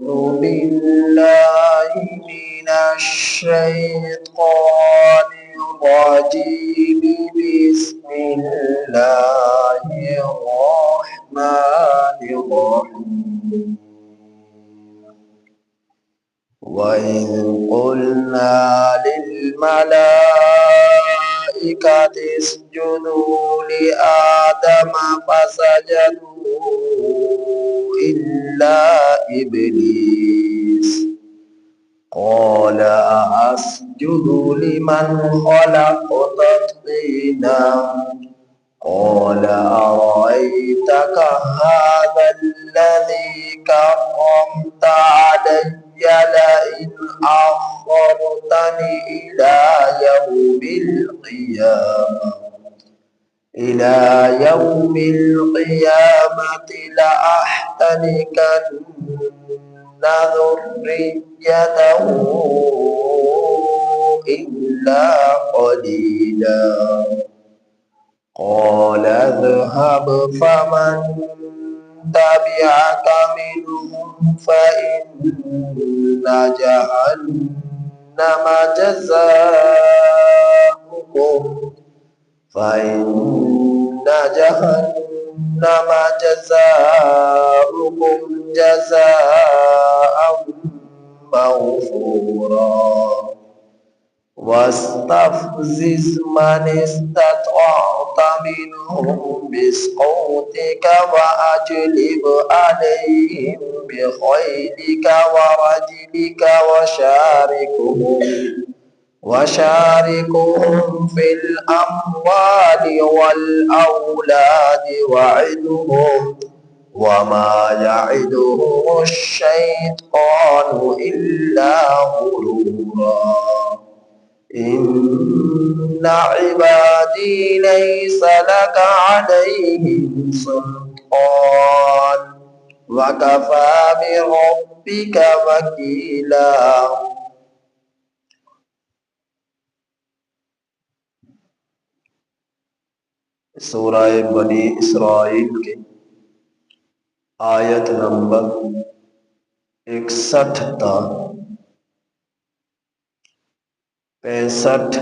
بالله من الشيطان الرجيم. بسم الله الرحمن الرحيم. وإذ قلنا للملائكة اسجدوا لآدم فسجدوا إلا إبليس قال أسجد لمن خلقت طينا قال أرأيتك هذا الذي كرمت علي لئن أخرتني إلى يوم القيامة لأحتنكن ذريته إلا قليلا. قال اذهب فمن تبعك منهم فإن جهنم جزاؤكم جزاء موفورا. واستفزز من استطعت منهم بصوتك وأجلب عليهم بخيلك ورجلك وشاركهم في الأموال والأولاد وعدهم وما يعدهم الشيطان إلا غرورا. إن عبادي ليس لك عليهم سلطان وكفى بربك وكيلا. سورہ بنی اسرائیل کی آیت نمبر 61 تا 65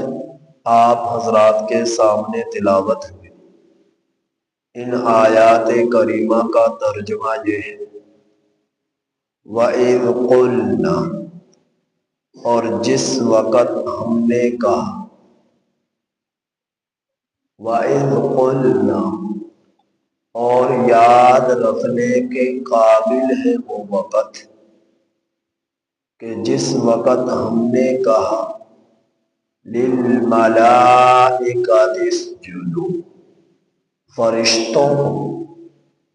آپ حضرات کے سامنے تلاوت ہوئی. ان آیات کریمہ کا ترجمہ یہ ہے: وَإِذْ قُلْنَا، اور جس وقت ہم نے کہا. وَإِذْ قُلْنَا، اور یاد رکھنے کے قابل ہے وہ وقت کہ جس وقت ہم نے کہا لِلْمَلَائِكَةِ اسْجُدُوا، فرشتوں کو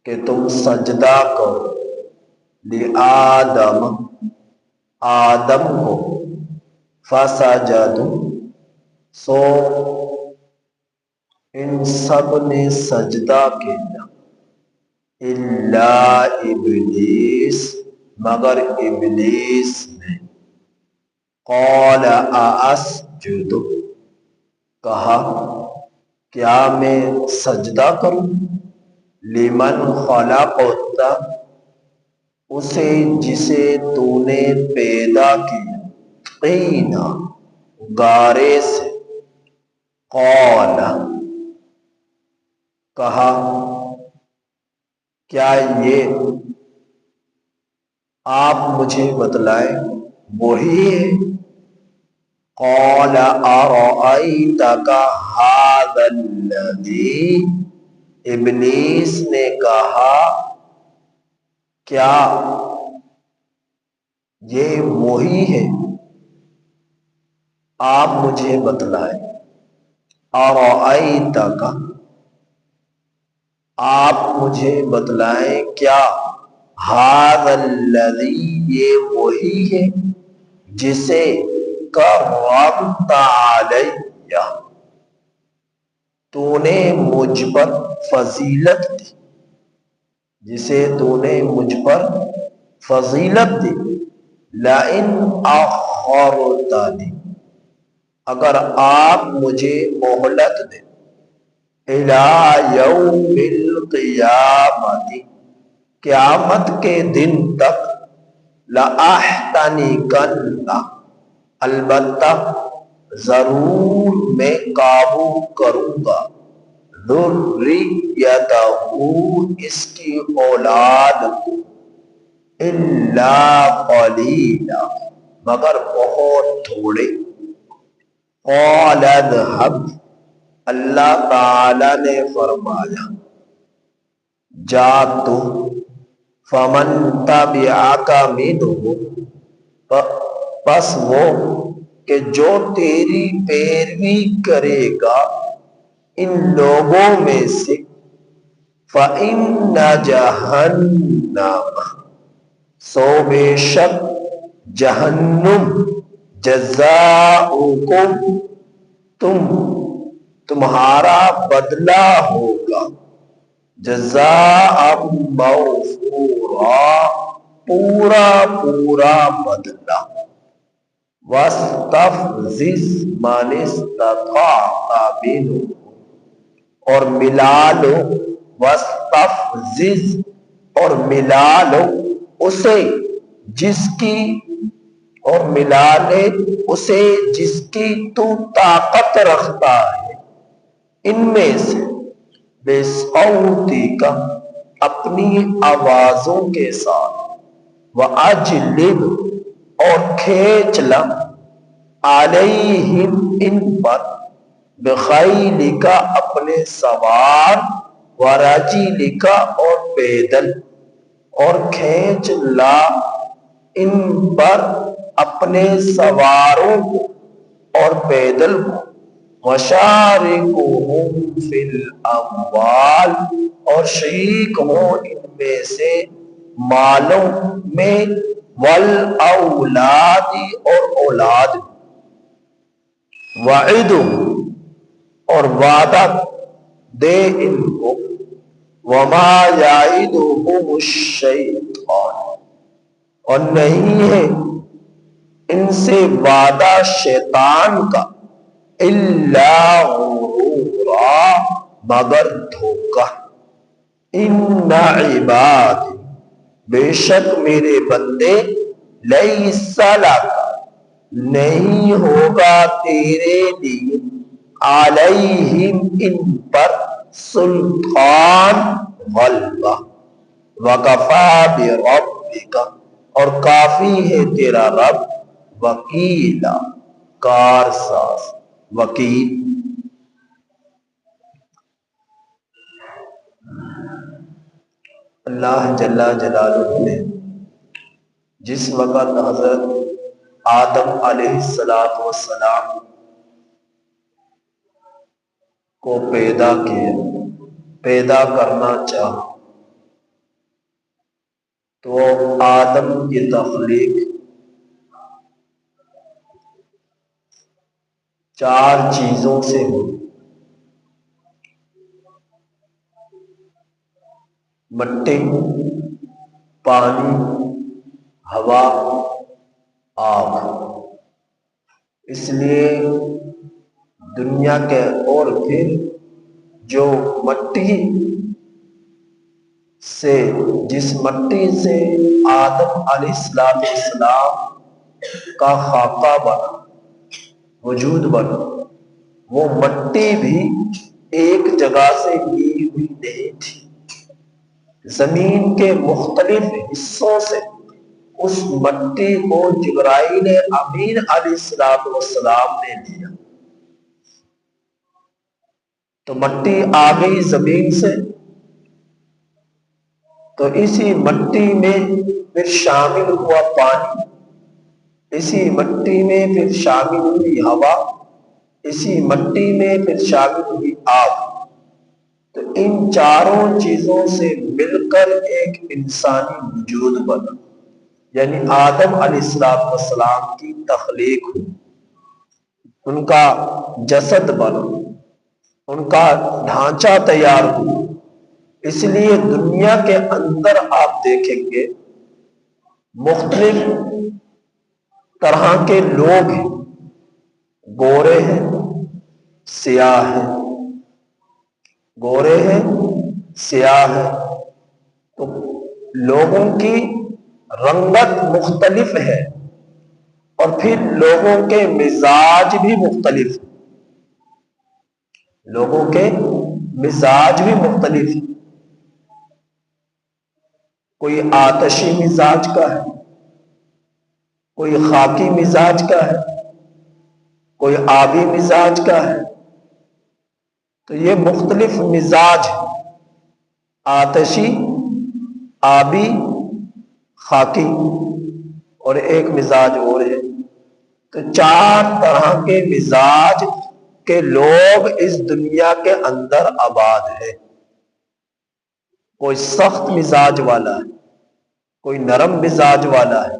کہ تم سجدہ کرو، لِآدَمَ، آدم کو، فَسَجَدُوا، سو ان سب نے سجدہ کیا، الا ابلیس، مگر ابلیس نے، قال ااسجد، کہا کیا میں سجدہ کروں، لمن خلقت، اسے جسے تو نے پیدا کیا، طینا، گارے سے، قال، کہا کیا یہ آپ مجھے بتلائیں وہی ہے. قال ارأیتک ھذا الذی، ابلیس نے کہا کیا یہ وہی ہے، آپ مجھے بتلائیں. ارأیتک، آپ مجھے بتلائیں کیا، ھذا الذی، یہ وہی ہے جسے کرمت علی، تو نے مجھ پر فضیلت دی، جسے تو نے مجھ پر فضیلت دی. لئن اخرتنی، اگر آپ مجھے مہلت دیں، الی یوم القیامت، قیامت کے دن تک، لَأَحْتَنِكَنَّ، البتہ ضرور میں قابو کروں گا، ذُرِّيَّتَہُ، اس کی اولاد کو، إِلَّا قَلِيلًا، مگر بہت تھوڑے۔ قَالَ اذْهَبْ، اللہ تعالی نے فرمایا جا تو، فَمَن تَبِعَكَ مِنْهُمْ، پس وہ کہ جو تیری پیروی کرے گا ان لوگوں میں سے، فَإِنَّ جَهَنَّمَ، سو بے شک جہنم، جزاؤکم، تمہارا بدلہ ہوگا، جزاء موفورا، پورا پورا بدلہ۔ وَاسْتَفْزِزْ مَنِ اسْتَطَعْتَ مِنْهُمْ، اور ملا لو، وَاسْتَفْزِزْ، اور ملا لو اسے جس کی، اور ملا لے اسے جس کی تو طاقت رکھتا ہے ان میں سے، بِصَوْتِکَ، اپنی آوازوں کے ساتھ، وَأَجْلِبْ، اور کھینچ لا، عَلَيْهِمْ، ان پر، بِخَيْلِکَ، اپنے سوار، وَرَجِلِکَ، اور پیدل، اور کھینچ لا ان پر اپنے سواروں کو اور پیدل کو، وَشَارِكُهُمْ فِي الْأَمْوَالِ، اور شریک ہوں ان میں سے مالوں میں، وَالْأَوْلَادِ، اور اولاد میں، وَعِدُهُمْ، اور وعدہ دے ان کو، وَمَا يَعِدُهُمُ الشَّيْطَانُ، اور نہیں ہے ان سے وعدہ شیطان کا، إِلَّا غُرُورًا، مگر دھوکہ۔ إِنَّ عِبَادِي، بے شک میرے بندے، لَيْسَ لَكَ، نہیں ہوگا تیرے لیے، عَلَيْهِمْ، ان پر، سلطان، غلبہ، وَكَفَى بِرَبِّكَ، اور کافی ہے تیرا رب، وکیلا، کارساز، وکیل۔ اللہ جل جلالہ نے جس وقت حضرت آدم علیہ السلام کو پیدا کیا، پیدا کرنا چاہا، تو آدم کی تخلیق چار چیزوں سے ہوئی: مٹی، پانی، ہوا، آگ۔ اس لیے دنیا کے، اور پھر جو مٹی سے، جس مٹی سے آدم علیہ السلام کا خاکہ بنا، وجود بنا، وہ مٹی بھی ایک جگہ سے لی ہوئی نہیں تھی، زمین کے مختلف حصوں سے اس مٹی کو جبرائیل امین علیہ السلام نے لیا، تو مٹی آ گئی زمین سے، تو اسی مٹی میں پھر شامل ہوا پانی، اسی مٹی میں پھر شامل ہوئی ہوا، اسی مٹی میں پھر شامل ہوئی آگ۔ تو ان چاروں چیزوں سے مل کر ایک انسانی وجود بنا، یعنی آدم علیہ السلام کی تخلیق ہوئی، ان کا جسد بنا، ان کا ڈھانچہ تیار ہوا۔ اس لیے دنیا کے اندر آپ دیکھیں گے مختلف طرح کے لوگ ہیں، گورے ہیں، سیاہ ہیں، گورے ہیں، سیاہ ہیں، تو لوگوں کی رنگت مختلف ہے، اور پھر لوگوں کے مزاج بھی مختلف ہیں، لوگوں کے مزاج بھی مختلف ہیں۔ کوئی آتشی مزاج کا ہے، کوئی خاکی مزاج کا ہے، کوئی آبی مزاج کا ہے۔ تو یہ مختلف مزاج ہے، آتشی، آبی، خاکی، اور ایک مزاج اور ہے۔ تو 4 طرح کے مزاج کے لوگ اس دنیا کے اندر آباد ہے۔ کوئی سخت مزاج والا ہے، کوئی نرم مزاج والا ہے،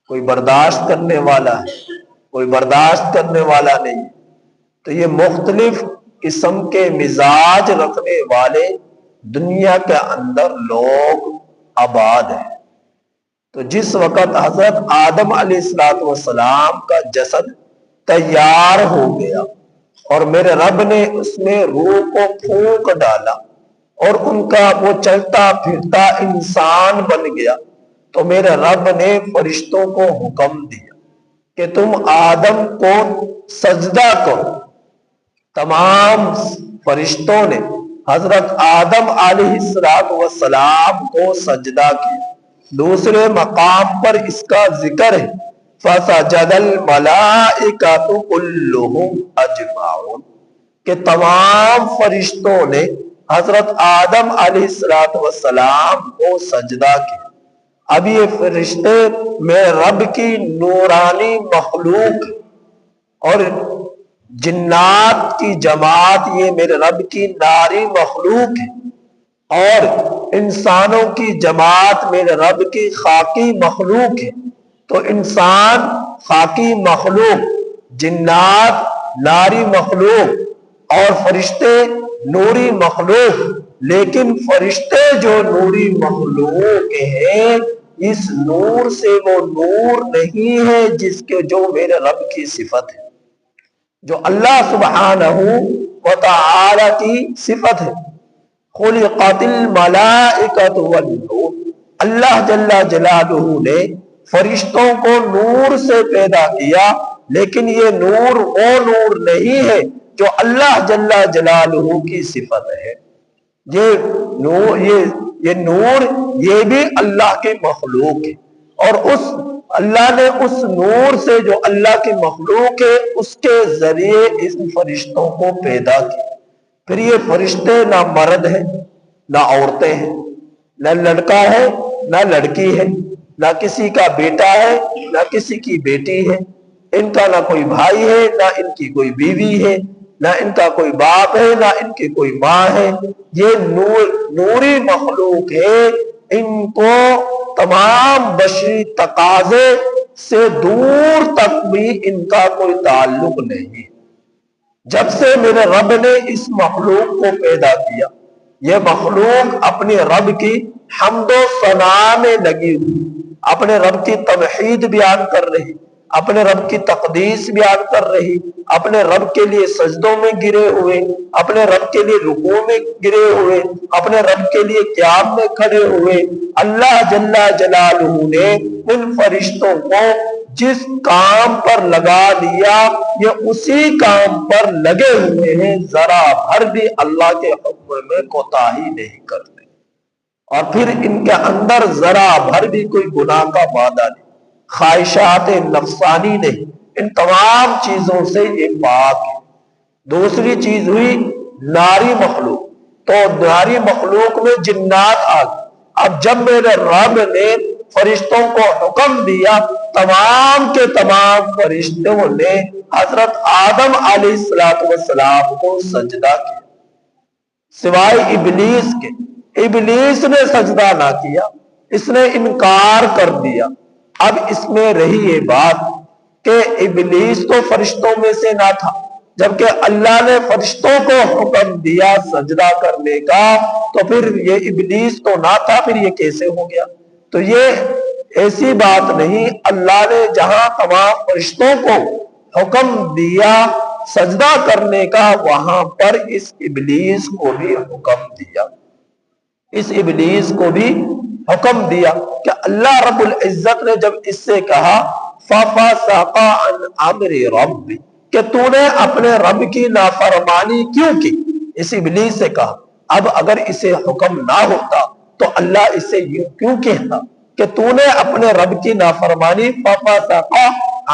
کوئی برداشت کرنے والا ہے، کوئی برداشت کرنے والا نہیں۔ تو یہ مختلف قسم کے مزاج رکھنے والے دنیا کے اندر لوگ آباد ہیں۔ تو جس وقت حضرت آدم علیہ السلام کا جسد تیار ہو گیا اور میرے رب نے اس میں روح کو پھونک ڈالا اور ان کا وہ چلتا پھرتا انسان بن گیا، تو میرے رب نے فرشتوں کو حکم دیا کہ تم آدم کو سجدہ کرو۔ تمام فرشتوں نے حضرت آدم علیہ السلام کو سجدہ کیا۔ دوسرے مقام پر اس کا ذکر ہے فَسَجَدَ الْمَلَائِكَةُ كُلُّهُمْ أَجْمَعُونَ، کہ تمام فرشتوں نے حضرت آدم علیہ السلام کو سجدہ کیا۔ اب یہ فرشتے میرے رب کی نورانی مخلوق اور جنات کی جماعت یہ میرے رب کی ناری مخلوق ہے، اور انسانوں کی جماعت میرے رب کی خاکی مخلوق ہے۔ تو انسان خاکی مخلوق، جنات ناری مخلوق، اور فرشتے نوری مخلوق۔ لیکن فرشتے جو نوری مخلوق ہیں، اس نور سے وہ نور نہیں ہے جس کے جو میرے رب کی صفت ہے، جو اللہ سبحانہ و تعالی کی صفت ہے۔ خلقت الملائکۃ والنور، اللہ جل جلالہ نے فرشتوں کو نور سے پیدا کیا، لیکن یہ نور وہ نور نہیں ہے جو اللہ جل جلالہ کی صفت ہے۔ یہ نور یہ بھی اللہ کی مخلوق ہے، اور اس اللہ نے اس نور سے جو اللہ کی مخلوق ہے اس کے ذریعے اس فرشتوں کو پیدا کیا۔ پھر یہ فرشتے نہ مرد ہیں نہ عورتیں ہیں، نہ لڑکا ہے نہ لڑکی ہے، نہ کسی کا بیٹا ہے نہ کسی کی بیٹی ہے، ان کا نہ کوئی بھائی ہے نہ ان کی کوئی بیوی ہے، نہ ان کا کوئی باپ ہے نہ ان کی کوئی ماں ہے۔ یہ نوری مخلوق ہے، ان کو تمام بشری تقاضے سے دور تک بھی ان کا کوئی تعلق نہیں۔ جب سے میرے رب نے اس مخلوق کو پیدا کیا، یہ مخلوق اپنے رب کی حمد و ثنا میں لگی ہوئی، اپنے رب کی توحید بیان کر رہی، اپنے رب کی تقدیس بیان کر رہی، اپنے رب کے لیے سجدوں میں گرے ہوئے، اپنے رب کے لیے رکوع میں گرے ہوئے، اپنے رب کے لیے قیام میں کھڑے ہوئے۔ اللہ جل جلالہ نے ان فرشتوں کو جس کام پر لگا دیا، یہ اسی کام پر لگے ہوئے ہیں، ذرا بھر بھی اللہ کے حکم میں کوتاہی نہیں کرتے، اور پھر ان کے اندر ذرا بھر بھی کوئی گناہ کا وعدہ نہیں، خواہشات نفسانی نہیں، ان تمام چیزوں سے یہ پاک ہے۔ دوسری چیز ہوئی ناری مخلوق، تو ناری مخلوق میں جنات آ گئے۔ اب جب میرے رب نے فرشتوں کو حکم دیا، تمام کے تمام فرشتوں نے حضرت آدم علیہ السلام کو سجدہ کیا، سوائے ابلیس کے۔ ابلیس نے سجدہ نہ کیا، اس نے انکار کر دیا۔ اب اس میں رہی یہ بات کہ ابلیس تو فرشتوں میں سے نہ تھا، جبکہ اللہ نے فرشتوں کو حکم دیا سجدہ کرنے کا، تو پھر یہ ابلیس تو نہ تھا، پھر یہ کیسے ہو گیا؟ تو یہ ایسی بات نہیں، اللہ نے جہاں تمام فرشتوں کو حکم دیا سجدہ کرنے کا، وہاں پر اس ابلیس کو بھی حکم دیا، اس ابلیس کو بھی حکم دیا کہ اللہ رب العزت نے جب اس سے کہا فَفَسَقَ عَنْ أَمْرِ رَبِّ کہ تو نے اپنے رب کی نافرمانی کیوں کی، اس ابلیس سے کہا۔ اب اگر اسے حکم نہ ہوتا تو اللہ اسے یوں کیوں کہتا کہ تو نے اپنے رب کی نافرمانی فَفَسَقَ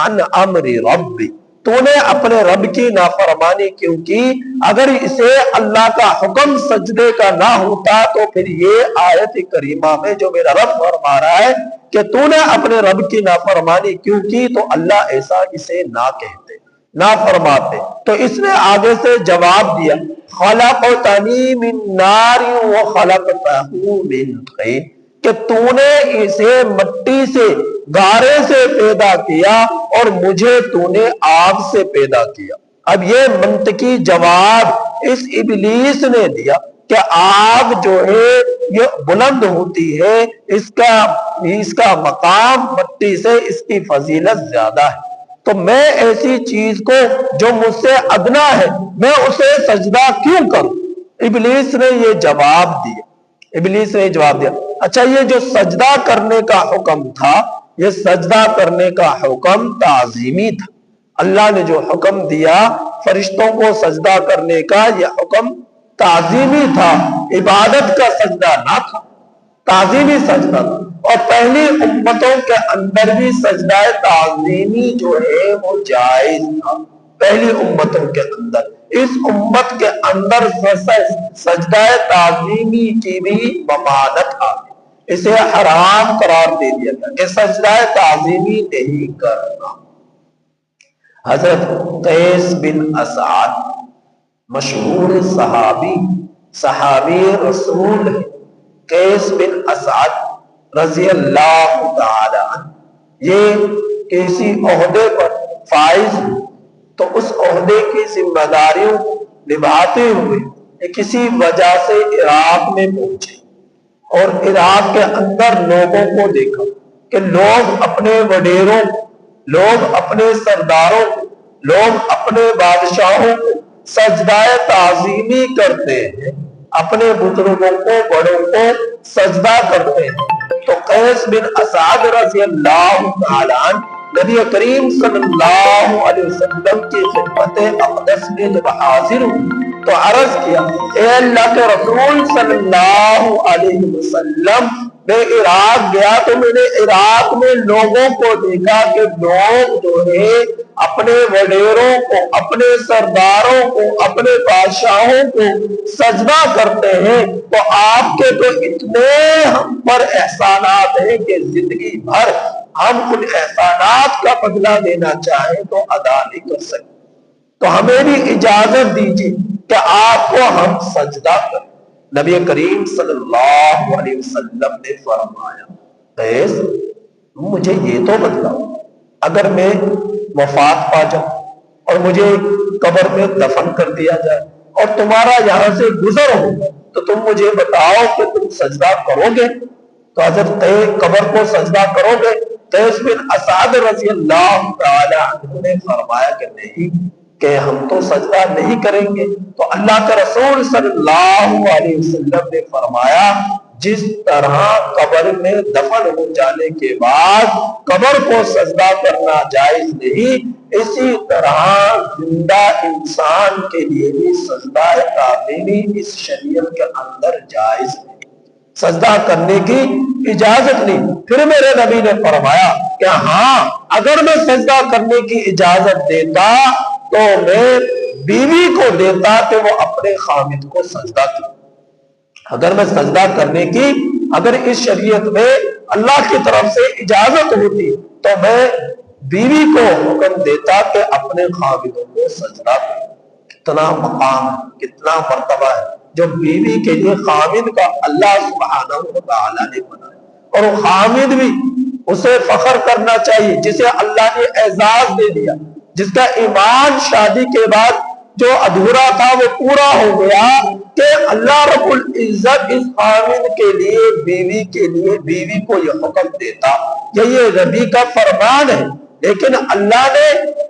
عَنْ أَمْرِ رَبِّ تو نے اپنے رب کی نافرمانی کیوں کی؟ اگر اسے اللہ کا حکم سجدے کا نہ ہوتا تو پھر یہ آیت کریمہ میں جو میرا رب فرما رہا ہے کہ تو نے اپنے رب کی نافرمانی کیوں کی، تو اللہ ایسا اسے نہ کہتے، نہ فرماتے۔ تو اس نے آگے سے جواب دیا خَلَقْتَنِي مِن نَارٍ وَخَلَقْتَهُ مِن طِينٍ کہ تو نے اسے مٹی سے، گارے سے پیدا کیا اور مجھے تو نے آگ سے پیدا کیا۔ اب یہ منطقی جواب اس ابلیس نے دیا کہ آگ جو ہے یہ بلند ہوتی ہے، اس کا مقام مٹی سے اس کی فضیلت زیادہ ہے، تو میں ایسی چیز کو جو مجھ سے ادنا ہے میں اسے سجدہ کیوں کروں؟ ابلیس نے یہ جواب دیا، ابلیس نے جواب دیا۔ اچھا، یہ جو سجدہ کرنے کا حکم تھا، یہ سجدہ کرنے کا حکم تعظیمی تھا۔ اللہ نے جو حکم دیا فرشتوں کو سجدہ کرنے کا، یہ حکم تعظیمی تھا، عبادت کا سجدہ نہ تھا، تعظیمی سجدہ تھا۔ اور پہلی امتوں کے اندر بھی سجدہ تعظیمی جو ہے وہ جائز تھا، پہلی امتوں کے اندر۔ اس امت کے اندر سجدہ تعظیمی کی بھی ممانعت آ گئی، اسے حرام قرار دے دیا گیا کہ سجدہ تعظیمی نہیں کرنا۔ حضرت قیس بن اسعد مشہور صحابی رسول ہے، قیس بن اسعد رضی اللہ تعالی عنہ، یہ کسی عہدے پر فائز تو اس عہدے کی ذمہ داریوں نبھاتے ہوئے کسی وجہ سے عراق میں پہنچے اور عراق کے اندر لوگوں کو دیکھا کہ لوگ اپنے وڈیروں، لوگ اپنے سرداروں، لوگ اپنے بادشاہوں کو سجدہ تعظیمی کرتے ہیں، اپنے بزرگوں کو، بڑوں کو سجدہ کرتے ہیں۔ تو قیس بن اسعد رضی اللہ تعالی عنہ نبی کریم صلی اللہ علیہ وسلم کی خدمت اقدس میں جب حاضر ہوئے تو عرض کیا، اے اللہ کے رسول صلی اللہ علیہ وسلم، میں عراق گیا تو میں نے عراق میں لوگوں کو دیکھا کہ لوگ جو ہے اپنے وڈیروں کو، اپنے سرداروں کو، اپنے بادشاہوں کو سجدہ کرتے ہیں، تو آپ کے تو اتنے ہم پر احسانات ہیں کہ زندگی بھر ہم ان احسانات کا بدلہ دینا چاہیں تو ادا نہیں کر سکتے، تو ہمیں بھی اجازت دیجیے کہ آپ کو ہم سجدہ کریں۔ نبی کریم صلی اللہ علیہ وسلم نے فرمایا، قیس مجھے یہ تو بتلاؤ، اگر میں وفات پا جاؤں اور مجھے قبر میں دفن کر دیا جائے اور تمہارا یہاں سے گزر ہو تو تم مجھے بتاؤ کہ تم سجدہ کرو گے؟ تو حضرت قبر کو سجدہ کرو گے؟ قیس بن اسعد رضی اللہ تعالی عنہ نے فرمایا کہ نہیں، کہ ہم تو سجدہ نہیں کریں گے۔ تو اللہ کے رسول صلی اللہ علیہ وسلم نے فرمایا، جس طرح قبر میں دفن ہو جانے کے بعد قبر کو سجدہ کرنا جائز نہیں، اسی طرح زندہ انسان کے لیے بھی سجدہ تعظیمی اس شریعت کے اندر جائز نہیں، سجدہ کرنے کی اجازت نہیں۔ پھر میرے نبی نے فرمایا کہ ہاں، اگر میں سجدہ کرنے کی اجازت دیتا تو میں بیوی کو دیتا کہ وہ اپنے خامد کو سجدہ کی۔ اگر میں سجدہ کرنے کی، اگر اس شریعت میں اللہ کی طرف سے اجازت ہوتی تو میں بیوی کو حکم دیتا کہ اپنے خامدوں کو سجدہ کرے۔ کتنا مقام ہے، کتنا مرتبہ ہے جو بیوی کے لیے خامد کا اللہ سبحانہ و تعالی نے بنایا، اور وہ خامد بھی اسے فخر کرنا چاہیے جسے اللہ نے اعزاز دے دیا، جس کا ایمان شادی کے بعد جو ادھورا تھا وہ پورا ہو گیا، کہ اللہ رب العزت اس خامد کے لیے، بیوی کو یہ حکم دیتا، یہ نبی کا فرمان ہے۔ لیکن اللہ نے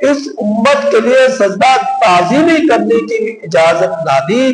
اس امت کے لیے سجدہ تعظیمی کرنے کی اجازت نہ دی،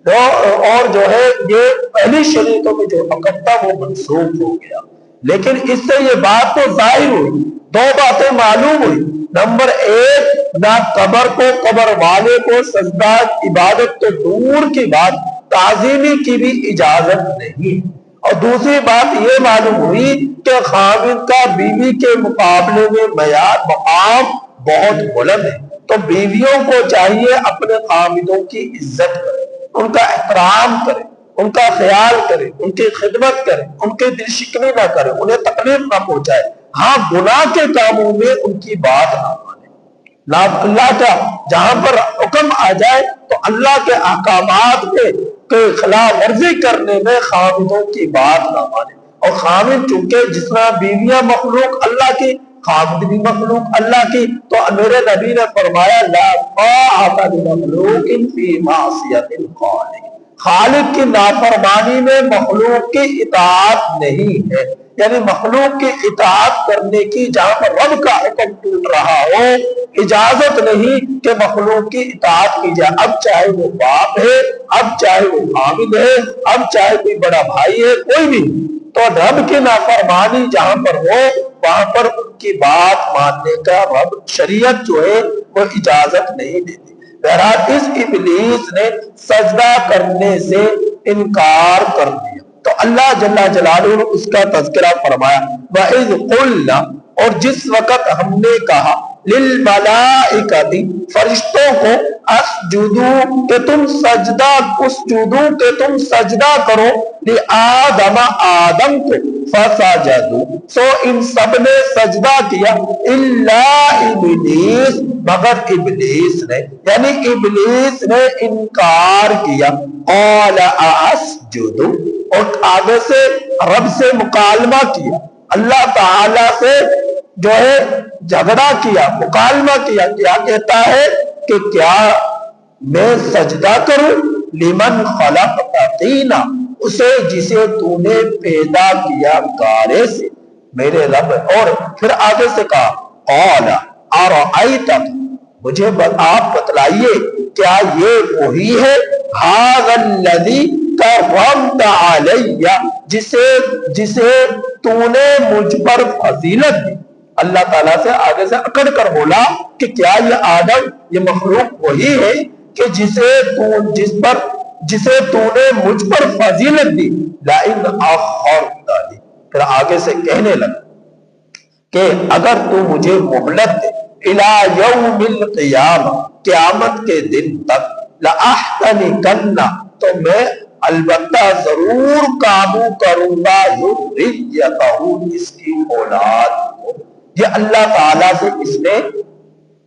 اور جو ہے یہ پہلی شریعتوں میں جو حکم تھا وہ منسوخ ہو گیا. لیکن اس سے یہ بات تو ظاہر ہوئی، دو باتیں معلوم ہوئی. نمبر ایک، نہ قبر کو، قبر والے کو سجدہ عبادت تو دور کی بات تعظیمی کی بھی اجازت نہیں. اور دوسری بات یہ معلوم ہوئی کہ خاوند کا بیوی کے مقابلے میں معیار مقام بہت بلند ہے. تو بیویوں کو چاہیے اپنے خاوندوں کی عزت کرے، ان کا احترام کرے، ان کا خیال کرے، ان کی خدمت کرے، ان کے دل شکنی نہ کرے، انہیں تکلیف نہ پہنچائے. ہاں گناہ کے کاموں میں ان کی بات نہ مانے. اللہ کا جہاں پر حکم آ جائے تو اللہ کے احکامات کے خلاف ورزی کرنے میں خاوندوں کی بات نہ مانے. اور خاوند چونکہ جس طرح بیویاں مخلوق اللہ کی، خاوند بھی مخلوق اللہ کی، تو میرے نبی نے فرمایا لا طاعۃ لمخلوق فی معصیۃ الخالق، خالق کی نافرمانی میں مخلوق کی اطاعت نہیں ہے. یعنی مخلوق کی اطاعت کرنے کی جہاں پر رب کا حکم ٹوٹ رہا ہو، اجازت نہیں کہ مخلوق کی اطاعت کی جائے. اب چاہے وہ باپ ہے، اب چاہے وہ خاوند ہے، اب چاہے کوئی بڑا بھائی ہے، کوئی بھی، تو رب کی نافرمانی جہاں پر ہو وہاں پر ان کی بات ماننے کا رب شریعت جو ہے وہ اجازت نہیں دیتی. بہرحال اس ابلیس نے سجدہ کرنے سے انکار کر دیا تو اللہ جل جلالہ نے اس کا تذکرہ فرمایا. وَإِذْ قُلْنَا، اور جس وقت ہم نے کہا، لِلْمَلَائِكَةِ، فرشتوں کو، اسجدو، کہ تم سجدہ، اسجدو، کہ تم سجدہ کرو، لِآدَمَ، آدم کو، فَسَجَدُوا، سو ان سب نے سجدہ کیا، إِلَّا إِبْلِيسَ، مگر ابلیس نے، یعنی ابلیس نے انکار کیا. قَالَ أَأَسْجُدُ، اور آگے سے رب سے مکالمہ کیا، اللہ تعالی سے جو ہے جھگڑا کیا، مکالمہ کیا. کیا کہتا ہے کہ کیا میں سجدہ کروں؟ لمن خلقت طینا، اسے جسے تو نے پیدا کیا گارے سے، میرے رب. اور پھر آگے سے کہا قال ارأیت، مجھے آپ بتلائیے کیا یہ وہی ہے، ھذا الذی کرمت علی، جسے تو نے مجھ پر فضیلت دی. اللہ تعالیٰ سے آگے سے اکڑ کر بولا کہ کیا یہ آدم، یہ مخلوق وہی ہے کہ جسے تو نے مجھ پر فضیلت دی. لئن اخرتنی، پھر آگے سے کہنے لگا کہ اگر تو مجھے مہلت دے، الی یوم القیامہ، قیامت کے دن تک، لأحتنکن، تو میں البتہ ضرور قابو کروں گا، ذریتہ، اس کی اولاد کو. یہ اللہ تعالیٰ سے اس نے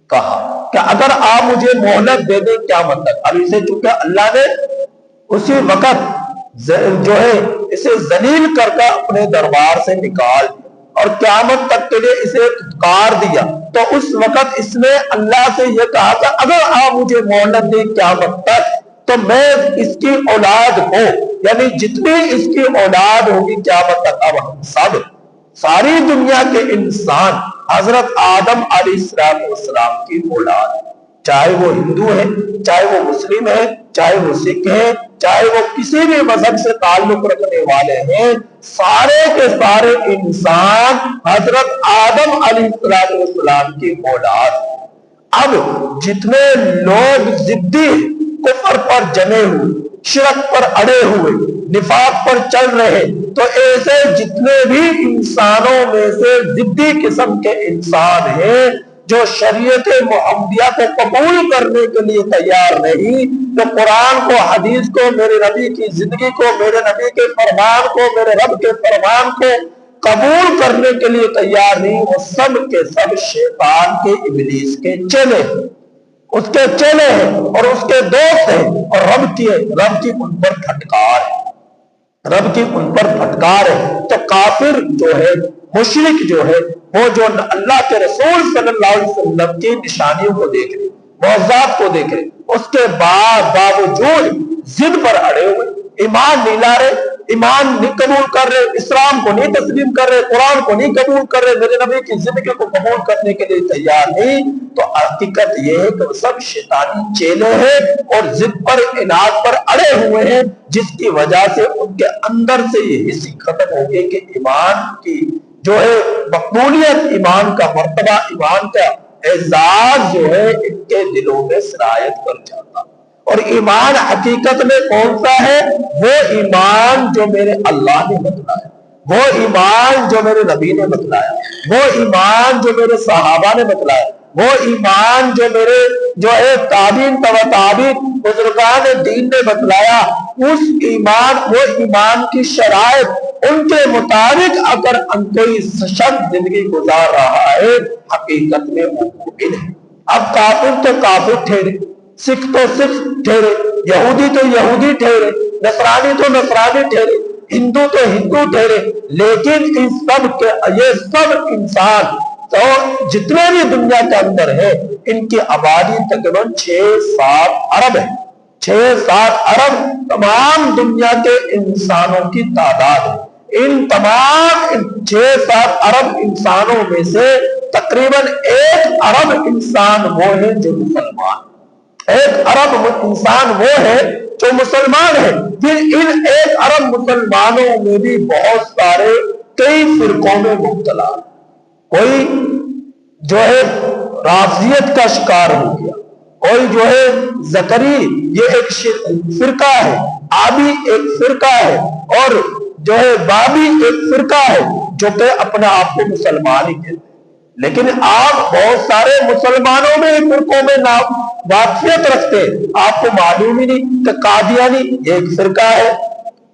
کہا کہ اگر آپ مجھے مہلت دے دیں. کیا مطلب؟ اب اسے چونکہ اللہ نے اسی وقت جو ہے اسے ذلیل کر کے اپنے دربار سے نکال دیا اور قیامت تک کے لیے اسے دھتکار دیا، تو اس وقت اس نے اللہ سے یہ کہا کہ اگر آپ مجھے مہلت دیں قیامت تک تو میں اس کی اولاد کو، یعنی جتنی اس کی اولاد ہوگی قیامت تک، اب ہم سب ساری دنیا کے انسان حضرت آدم علیہ السلام کی اولاد، چاہے وہ ہندو ہے، چاہے وہ مسلم ہے، چاہے وہ سکھ ہے، چاہے وہ کسی بھی مذہب سے تعلق رکھنے والے ہیں، سارے کے سارے انسان حضرت آدم علیہ السلام کی اولاد. اب جتنے لوگ ضدی کفر پر جمے ہوئے، شرک پر اڑے ہوئے، نفاق پر چل رہے، تو ایسے جتنے بھی انسانوں میں سے ضدی قسم کے انسان ہیں جو شریعت محمدیہ کو قبول کرنے کے لیے تیار نہیں، جو قرآن کو، حدیث کو، میرے نبی کی زندگی کو، میرے نبی کے فرمان کو، میرے رب کے فرمان کو قبول کرنے کے لیے تیار نہیں، وہ سب کے سب شیطان کے، ابلیس کے چیلے، اس کے چیلے ہیں اور اس کے دوست ہیں، اور رب کی ان پر پھٹکار ہے، رب کی ان پر پھٹکار ہے. تو کافر جو ہے، مشرک جو ہے، وہ جو اللہ کے رسول صلی اللہ علیہ وسلم کی نشانیوں کو دیکھ رہے، معجزات کو دیکھ رہے، اس کے باوجود ضد پر اڑے ہوئے، ایمان نہیں لا رہے، ایمان نہیں قبول کر رہے، اسلام کو نہیں تسلیم کر رہے، قرآن کو نہیں قبول کر رہے، میرے نبی کی زندگی کو قبول کرنے کے لیے تیار نہیں، تو حقیقت یہ ہے کہ وہ سب شیطانی چیلے ہیں اور ضد پر اناد پر اڑے ہوئے ہیں، جس کی وجہ سے ان کے اندر سے یہ حصی ختم ہو گئی کہ ایمان کی جو ہے مقبولیت، ایمان کا مرتبہ، ایمان کا اعزاز جو ہے ان کے دلوں میں سرایت کر جاتا۔ اور ایمان حقیقت میں کون سا ہے؟ وہ ایمان جو میرے اللہ نے بتلایا، وہ ایمان جو میرے نبی نے بتلایا، وہ ایمان جو میرے صحابہ نے بتلایا، وہ ایمان جو میرے جو ہے تابعین تبع تابعین بزرگان دین نے بتلایا، اس ایمان، وہ ایمان کی شرائط ان کے مطابق اگر کوئی شخص زندگی گزار رہا ہے، حقیقت میں وہ مومن ہے۔ اب کافر تو کافر ٹھہرے، سکھ تو سکھ ٹھہرے، یہودی تو یہودی ٹھہرے، نصرانی تو نصرانی ٹھہرے، ہندو تو ہندو ٹھہرے، لیکن ان سب کے یہ سب انسان تو جتنے بھی دنیا کے اندر ہے، ان کی آبادی تقریباً 6-7 ارب ہے۔ 6-7 ارب تمام دنیا کے انسانوں کی تعداد ہے۔ ان تمام 6-7 ارب انسانوں میں سے تقریباً 1 ارب انسان وہ ہیں جو مسلمان، 1 ارب انسان وہ ہے جو مسلمان ہے۔ پھر ان 1 ارب مسلمانوں میں بھی بہت سارے کئی فرقوں میں مبتلا، کوئی جو ہے رافضیت کا شکار ہو گیا، کوئی جو ہے زکری، یہ ایک فرقہ ہے، آبی ایک فرقہ ہے، اور جو ہے بابی ایک فرقہ ہے جو کہ اپنے آپ کو مسلمان ہی کہتے ہیں۔ لیکن آپ بہت سارے مسلمانوں میں فرقوں میں واقفیت رکھتے ہیں، آپ کو معلوم ہی نہیں کہ قادیانی یہ ایک فرقہ ہے،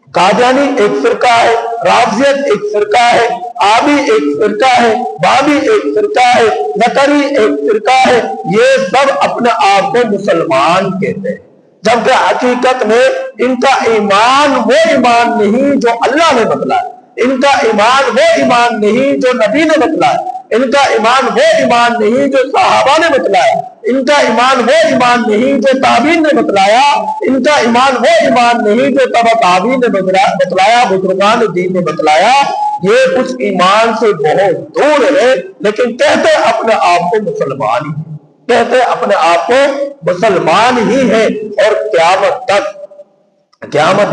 قادیانی ایک فرقہ ہے، رافضیت ایک فرقہ ہے، آبی ایک فرقہ ہے، بابی ایک فرقہ ہے، زکری ایک فرقہ ہے، یہ سب اپنے آپ کو مسلمان کہتے ہیں، جبکہ حقیقت میں ان کا ایمان وہ ایمان نہیں جو اللہ نے بتلایا، ان کا ایمان وہ ایمان نہیں جو نبی نے بتلایا، ان کا ایمان وہ ایمان نہیں جو صحابہ نے بتلایا، ان کا ایمان وہ ایمان نہیں جو تابعین نے بتلایا، ان کا ایمان وہ ایمان نہیں جو تبع تابعین نے بتلایا، بزرگان دین نے بتلایا۔ یہ اس ایمان سے بہت دور ہے، لیکن کہتے اپنے آپ کو مسلمان ہی ہیں، کہتے اپنے آپ کو مسلمان ہی ہیں، اور قیامت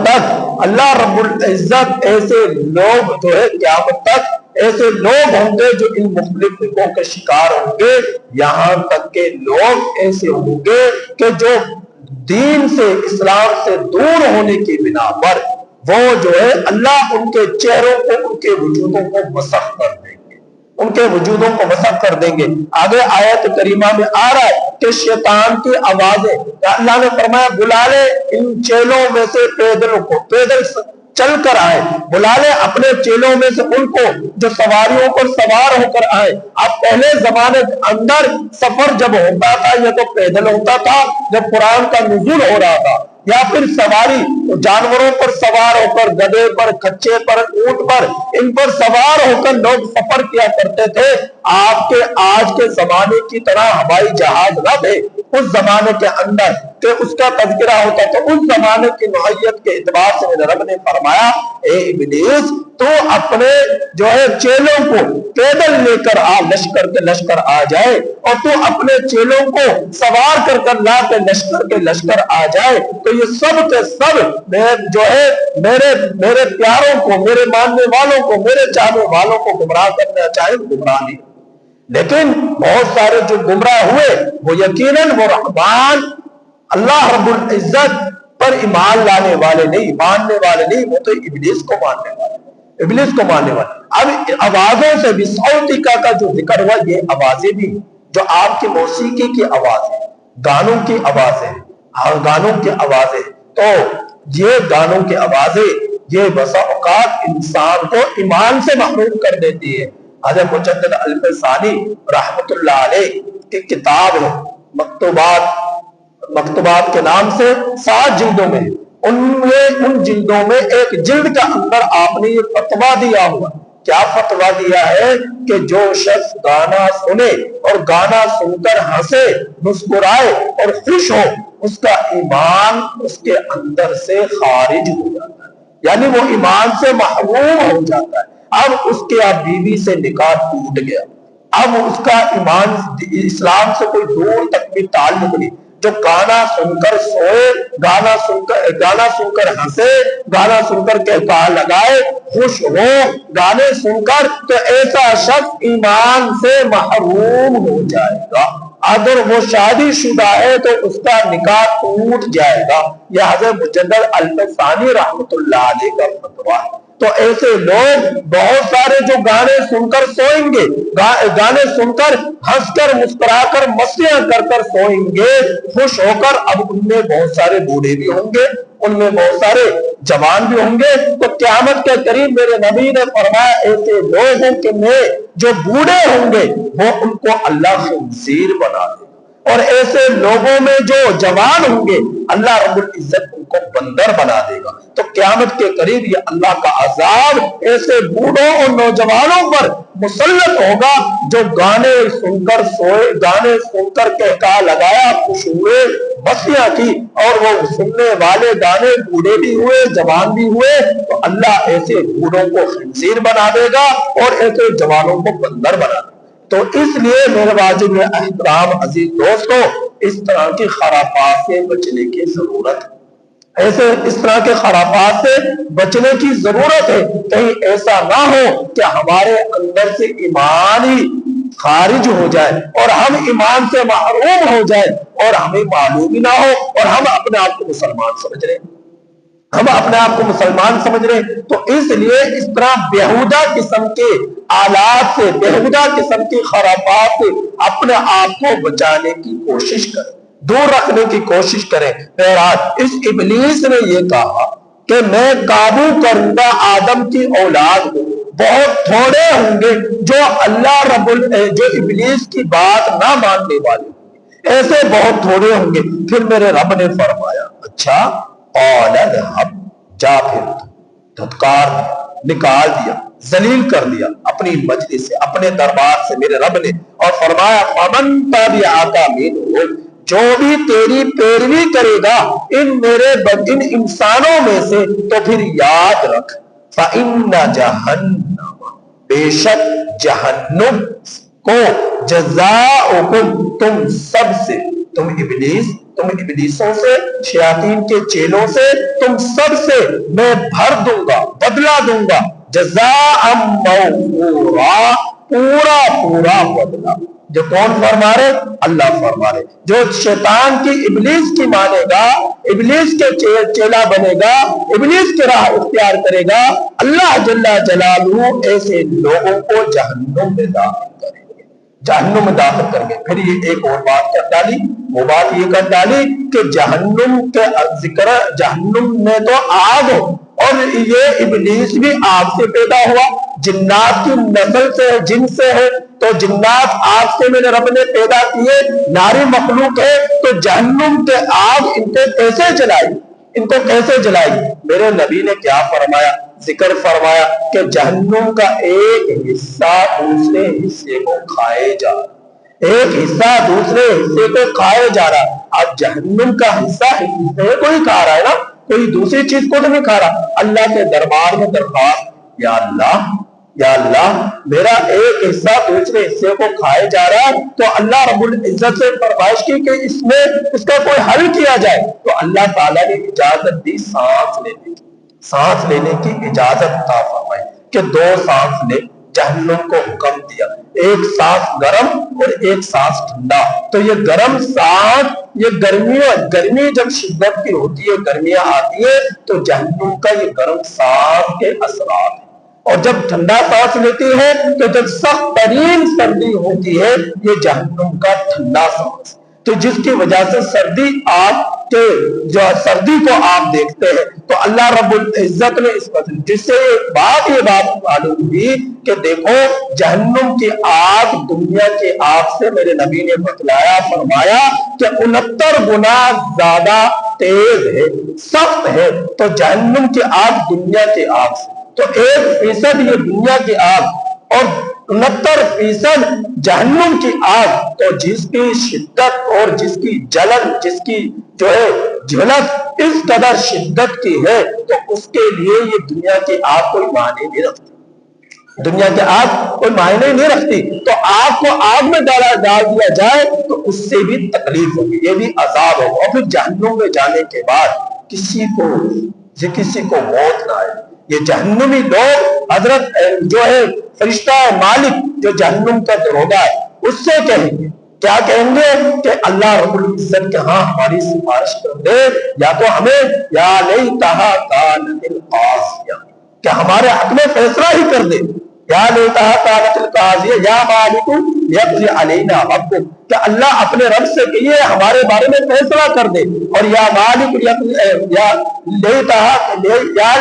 تک اللہ رب العزت ایسے لوگ جو ہے قیامت تک ایسے لوگ ہوں گے جو ان مختلف فرقوں کے شکار ہوں گے، یہاں تک کہ لوگ ایسے ہوں گے کہ جو دین سے، اسلام سے دور ہونے کی بنا پر وہ جو ہے اللہ ان کے چہروں کو، ان کے وجودوں کو مسخ کر دیں گے، ان کے وجودوں کو مسخ کر دیں گے۔ آگے آیت کریمہ میں آ رہا ہے کہ شیطان کی آوازیں، اللہ نے فرمایا بلا لے ان چیلوں میں سے پیدلوں کو، پیدل چل کر آئے، بلا لے اپنے چیلوں میں سے ان کو جو سواریوں پر سوار ہو کر آئے۔ اب پہلے زمانے کے اندر سفر جب ہوتا تھا یہ تو پیدل ہوتا تھا جب قرآن کا نزول ہو رہا تھا، یا پھر سواری جانوروں پر سوار ہو کر، گدھے پر، کچے پر، اونٹ پر، ان پر سوار ہو کر لوگ سفر کیا کرتے تھے۔ آپ کے آج کے زمانے کی طرح ہوائی جہاز نہ تھے اس زمانے کے اندر کہ اس کا تذکرہ ہوتا، تو اس زمانے کی نوعیت کے اعتبار سے میرے رب نے فرمایا اے ابلیس تو اپنے جو ہے چیلوں کو پیدل لے کر آ، لشکر کے لشکر آ جائے، اور تو اپنے چیلوں کو سوار کر کر لا کے لشکر کے لشکر آ جائے، تو یہ سب کے سب جو ہے میرے پیاروں کو، میرے ماننے والوں کو، میرے چاہنے والوں کو گمراہ کرنا چاہے، گمراہ نہیں۔ لیکن بہت سارے جو گمراہ ہوئے وہ یقیناً وہ رحمان اللہ رب العزت پر ایمان لانے والے نہیں، ماننے والے نہیں، وہ تو ابلیس کو ماننے والے، ابلیس کو ماننے والے۔ اب آوازوں سے بھی، صوتیکا کا جو ذکر ہوا، یہ آوازیں بھی جو آپ کی موسیقی کی آوازیں، گانوں کی آوازیں، گانوں کی آوازیں، تو یہ گانوں کی آوازیں یہ بسا اوقات انسان کو ایمان سے محروم کر دیتی ہے۔ حضرت مجدد الفسانی رحمت اللہ علیہ کی کتاب ہے مکتوبات کے نام سے 7 جلدوں میں، ان جلدوں میں ایک جلد کا اندر آپ نے یہ فتویٰ دیا ہوا۔ کیا فتویٰ دیا ہے کہ جو شخص گانا سنے اور گانا سن کر ہنسے، مسکرائے اور خوش ہو، اس کا ایمان اس کے اندر سے خارج ہو جاتا ہے، یعنی وہ ایمان سے محروم ہو جاتا ہے. اب اس کے اب بیوی سے نکاح ٹوٹ گیا, اب اس کا ایمان اسلام سے کوئی دور تک بھی تعلق نہیں. جو گانا سن کر سوئے, گانا سن کر ہنسے, گانا سن کر کہکا لگائے, خوش ہو گانے سن کر, تو ایسا شخص ایمان سے محروم ہو جائے گا. اگر وہ شادی شدہ ہے تو اس کا نکاح ٹوٹ جائے گا. یہ حضرت مجدد الفسانی رحمت اللہ علیہ کا فتویٰ ہے. تو ایسے لوگ بہت سارے جو گانے سن کر سوئیں گے, گانے سن کر ہنس کر مسکرا کر مستیاں کر کر سوئیں گے خوش ہو کر, اب ان میں بہت سارے بوڑھے بھی ہوں گے, ان میں بہت سارے جوان بھی ہوں گے. تو قیامت کے قریب میرے نبی نے فرمایا ایسے لوگ ہیں کہ میں جو بوڑھے ہوں گے وہ ان کو اللہ خنزیر بنا دے, اور ایسے لوگوں میں جو جوان ہوں گے اللہ رب العزت ان کو بندر بنا دے گا. تو قیامت کے قریب یہ اللہ کا عذاب ایسے بوڑھوں اور نوجوانوں پر مسلط ہوگا جو گانے سن کر سوئے, گانے سن کر کہکا لگایا, خوش ہوئے, مستیاں کی, اور وہ سننے والے گانے بوڑھے بھی ہوئے جوان بھی ہوئے, تو اللہ ایسے بوڑھوں کو خنزیر بنا دے گا اور ایسے جوانوں کو بندر بنا دے گا. تو اس لیے میرے واجب احترام عزیز دوستو, اس طرح کی خرافات سے بچنے کی ضرورت ہے. اس طرح کے خرافات سے بچنے کی ضرورت ہے. کہیں ایسا نہ ہو کہ ہمارے اندر سے ایمان ہی خارج ہو جائے اور ہم ایمان سے محروم ہو جائے اور ہمیں معلوم ہی نہ ہو اور ہم اپنے آپ کو مسلمان سمجھ رہے ہیں, ہم اپنے آپ کو مسلمان سمجھ رہے ہیں. تو اس لیے اس طرح بیہودہ قسم کے آلات سے, بیہودہ قسم کی خرافات سے اپنے آپ کو بچانے کی کوشش کریں, دور رکھنے کی کوشش کریں. بہرحال اس ابلیس نے یہ کہا کہ میں قابو کروں گا آدم کی اولاد کو, بہت تھوڑے ہوں گے جو جو ابلیس کی بات نہ ماننے والے, ایسے بہت تھوڑے ہوں گے. پھر میرے رب نے فرمایا اچھا, قال اذهب, جا, پھر دھتکار نکال دیا, ذلیل کر دیا اپنی مجلس سے, اپنے دربار سے میرے رب نے, اور فرمایا فمن تبعک منهم, جو بھی تیری پیروی کرے گا ان انسانوں میں سے, تو پھر یاد رکھ فإن جہنم, بے شک جہنم کو, جزاؤکم, تم سب سے, تم ابلیسوں سے, شیاطین کے چیلوں سے, تم سب سے میں بھر دوں گا, بدلہ دوں گا, جزاء موفورا, پورا پورا بدلہ. جو کون فرما رہے؟ اللہ فرما رہے. جو شیطان کی, ابلیس کی مانے گا, ابلیس کے چیلا بنے گا, ابلیس کی راہ اختیار کرے گا, اللہ جل جلالہ ایسے لوگوں کو جہنم میں داخل کرے گا, جہنم میں داخل کر کے. پھر یہ ایک اور بات کر ڈالی, وہ بات یہ کر ڈالی کہ جہنم کے ذکر, جہنم میں تو آگ ہو, اور یہ ابلیس بھی آگ سے پیدا ہوا, جنات کی نسل سے ہے, جن سے ہے, تو جنات آگ سے میرے رب نے پیدا کیے, ناری مخلوق ہے, تو جہنم کے آگ ان کو کیسے جلائی, ان کو کیسے جلائی؟ میرے نبی نے کیا فرمایا, ذکر فرمایا کہ جہنم کا ایک حصہ دوسرے حصے کو کھائے جا رہا, ایک حصہ دوسرے حصے کو کھائے جا رہا. اب جہنم کا حصہ حصے کو ہی کھا رہا ہے نا, کوئی دوسری چیز کو تو نہیں کھا رہا. اللہ کے دربار میں درخواست, یا اللہ میرا ایک حصہ دوسرے حصے کو کھائے جا رہا ہے, تو اللہ رب العزت سے فرمائش کی کہ اس میں اس کا کوئی حل کیا جائے. تو اللہ تعالیٰ نے اجازت دی سانس لینے کی اجازت عطا فرمائی کہ 2 سانس لے. جہنم کو حکم دیا, ایک سانس گرم اور ایک سانس ٹھنڈا. تو یہ گرم سانس, یہ گرمی جب شدت کی ہوتی ہے, گرمیاں آتی ہے, تو جہنم کا یہ گرم سانس کے اثرات ہیں. اور جب ٹھنڈا سانس لیتی ہے تو جب سخت ترین سردی ہوتی ہے, یہ جہنم کا ٹھنڈا سانس, تو جس کی وجہ سے سردی کو آپ دیکھتے ہیں. تو اللہ رب العزت نے اس پر, جس سے یہ بات معلوم ہوئی کہ دیکھو جہنم کی آگ دنیا کی آگ سے میرے نبی نے بتلایا, فرمایا کہ 69 گنا زیادہ تیز ہے, سخت ہے. تو جہنم کی آگ دنیا کی آگ سے, تو 1% یہ دنیا کی آگ اور 69% جہنم کی آگ. تو جس کی شدت اور جس کی جلن, جس کی جو ہے جھلک اس قدر شدت کی ہے تو اس کے لیے یہ دنیا کی آگ کوئی معنی نہیں رکھتی، دنیا کی آگ کوئی معنی نہیں رکھتی۔ تو آگ کو آگ میں ڈال دیا جائے تو اس سے بھی تکلیف ہوگی، یہ بھی عذاب ہوگا، اور پھر جہنم میں جانے کے بعد کسی کو موت نہ آئے۔ یہ جہنمی لوگ حضرت جو ہے فرشتہ مالک جو جہنم کا دروگا ہے اس سے کہیں گے، کیا کہیں گے کہ اللہ رب العزت کے ہاں ہماری سفارش کر دے، یا تو ہمیں یا لیتہا کانت القاضیہ کہ ہمارے حق میں فیصلہ ہی کر دے، یا لیتہا کانت القاضیہ یا مالک یقضی علینا ربک کہ اللہ اپنے رب سے کہیے ہمارے بارے میں فیصلہ کر دے، اور یا مالک یا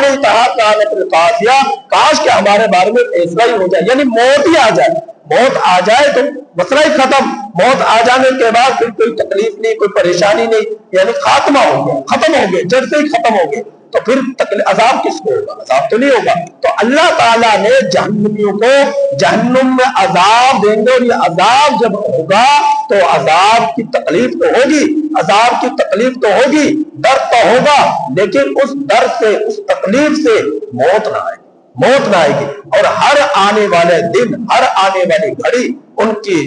لیتہا کانت القاضیہ کاش کہ ہمارے بارے میں فیصلہ ہی ہو جائے، یعنی موت ہی آ جائے، موت آ جائے تو مسئلہ ہی ختم، موت آ جانے کے بعد پھر کوئی تکلیف نہیں، کوئی پریشانی نہیں، یعنی خاتمہ ہو گیا، ختم ہو گئے، جڑ سے ہی ختم ہو گئے، تو پھر عذاب کس کو ہوگا؟ عذاب تو نہیں ہوگا۔ تو اللہ تعالیٰ نے جہنمیوں کو جہنم میں عذاب دیں گے، اور یہ عذاب جب ہوگا تو عذاب کی تکلیف تو ہوگی، عذاب کی تکلیف تو ہوگی، درد تو ہوگا، لیکن اس درد سے اس تکلیف سے موت نہ آئے، موت نہ آئے گی، اور ہر آنے والے دن، ہر آنے والی گھڑی ان کی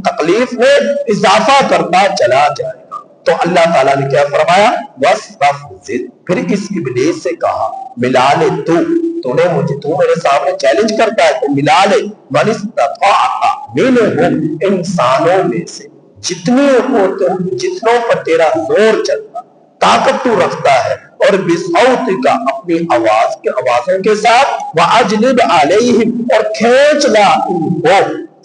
تکلیف میں اضافہ کرتا چلا جائے گا۔ تو اللہ تعالیٰ نے کیا فرمایا؟ وَاسْتَفْزِدْ، پھر اس ابلیس سے کہا ملا لے تو میرے سامنے چیلنج کرتا ہے تو ملا لے مَنِ اسْتَطَاعَ مِنْهُمْ انسانوں میں سے جتنوں پر تیرا زور چلتا، طاقت تو رکھتا ہے، اور بِصَوْتِ کا اپنی آوازوں کے ساتھ وَأَجْلِبْ عَلَيْهِمْ اور کھینچ لا ان کو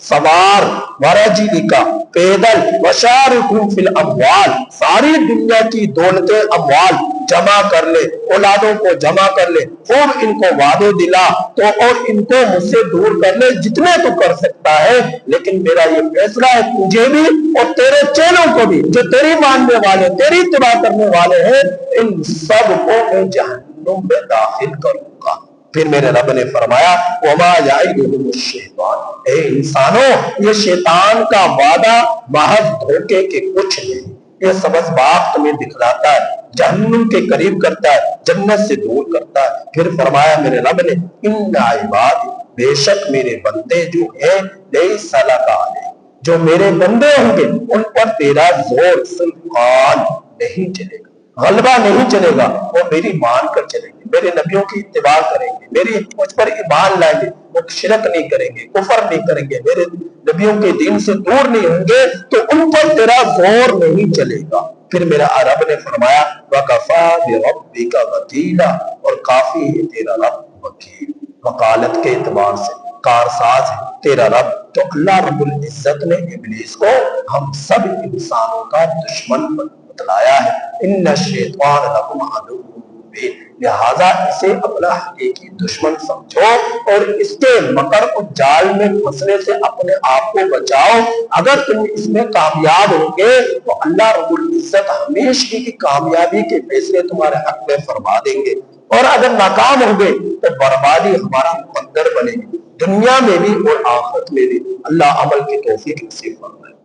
سوار وَرَجِلِكَ پیدل وَشَارِكُمْ فِي الْأَمْوَالِ ساری دنیا کی دولتیں اموال جمع کر لے، اولادوں کو جمع کر لے، خوب ان کو وعدے دلا تو اور ان کو مجھ سے دور کر لے جتنے تو کر سکتا ہے، لیکن میرا یہ فیصلہ ہے تجھے بھی اور تیرے چیلوں کو بھی جو تیری ماننے والے تیری اتباع کرنے والے ہیں، ان سب کو میں جہنم میں داخل کروں گا۔ پھر میرے رب نے فرمایا وَمَا يَعِدُهُمُ الشَّيْطَانُ اے انسانوں یہ شیطان کا وعدہ محض دھوکے کے کچھ نہیں، یہ سبز باغ تمہیں دکھلاتا ہے، جہنم کے قریب کرتا ہے، جنت سے دور کرتا ہے۔ پھر فرمایا میرے رب نے اِنَّ عِبَادِي بے شک میرے بندے جو ہیں لَيْسَ لَكَ عَلَيْهِمْ جو میرے بندے ہوں گے ان پر تیرا زور سلطان نہیں چلے گا، غلبہ نہیں چلے گا، وہ میری مان کر چلیں گے، میرے نبیوں کی اتباع کریں گے، میری مجھ پر ایمان لائیں گے، وہ شرک نہیں کریں گے، کفر نہیں کریں گے، میرے نبیوں کے دین سے دور نہیں ہوں گے، تو ان پر تیرا زور نہیں چلے گا۔ پھر میرا رب نے فرمایا وَكَفَى بِرَبِّكَ وَكِيلًا اور کافی ہے تیرا رب وکیل، وکالت کے اعتبار سے کارساز ہے تیرا رب۔ تو اللہ رب العزت نے ابلیس کو ہم سب انسانوں کا دشمن بتلایا ہے، ان الشیطان لکم عدو مبین، لہذا اسے اپنا حقیقی دشمن سمجھو اور اس کے مکر اور جال میں پھنسنے سے اپنے آپ کو بچاؤ۔ اگر تم اس میں کامیاب ہوگے تو اللہ رب العزت ہمیشہ کی کامیابی کے فیصلے تمہارے حق میں فرما دیں گے، اور اگر ناکام ہوگے تو بربادی ہمارا مقدر بنے گی، دنیا میں بھی اور آخرت میں بھی۔ اللہ عمل کی توفیق نصیب فرمائے۔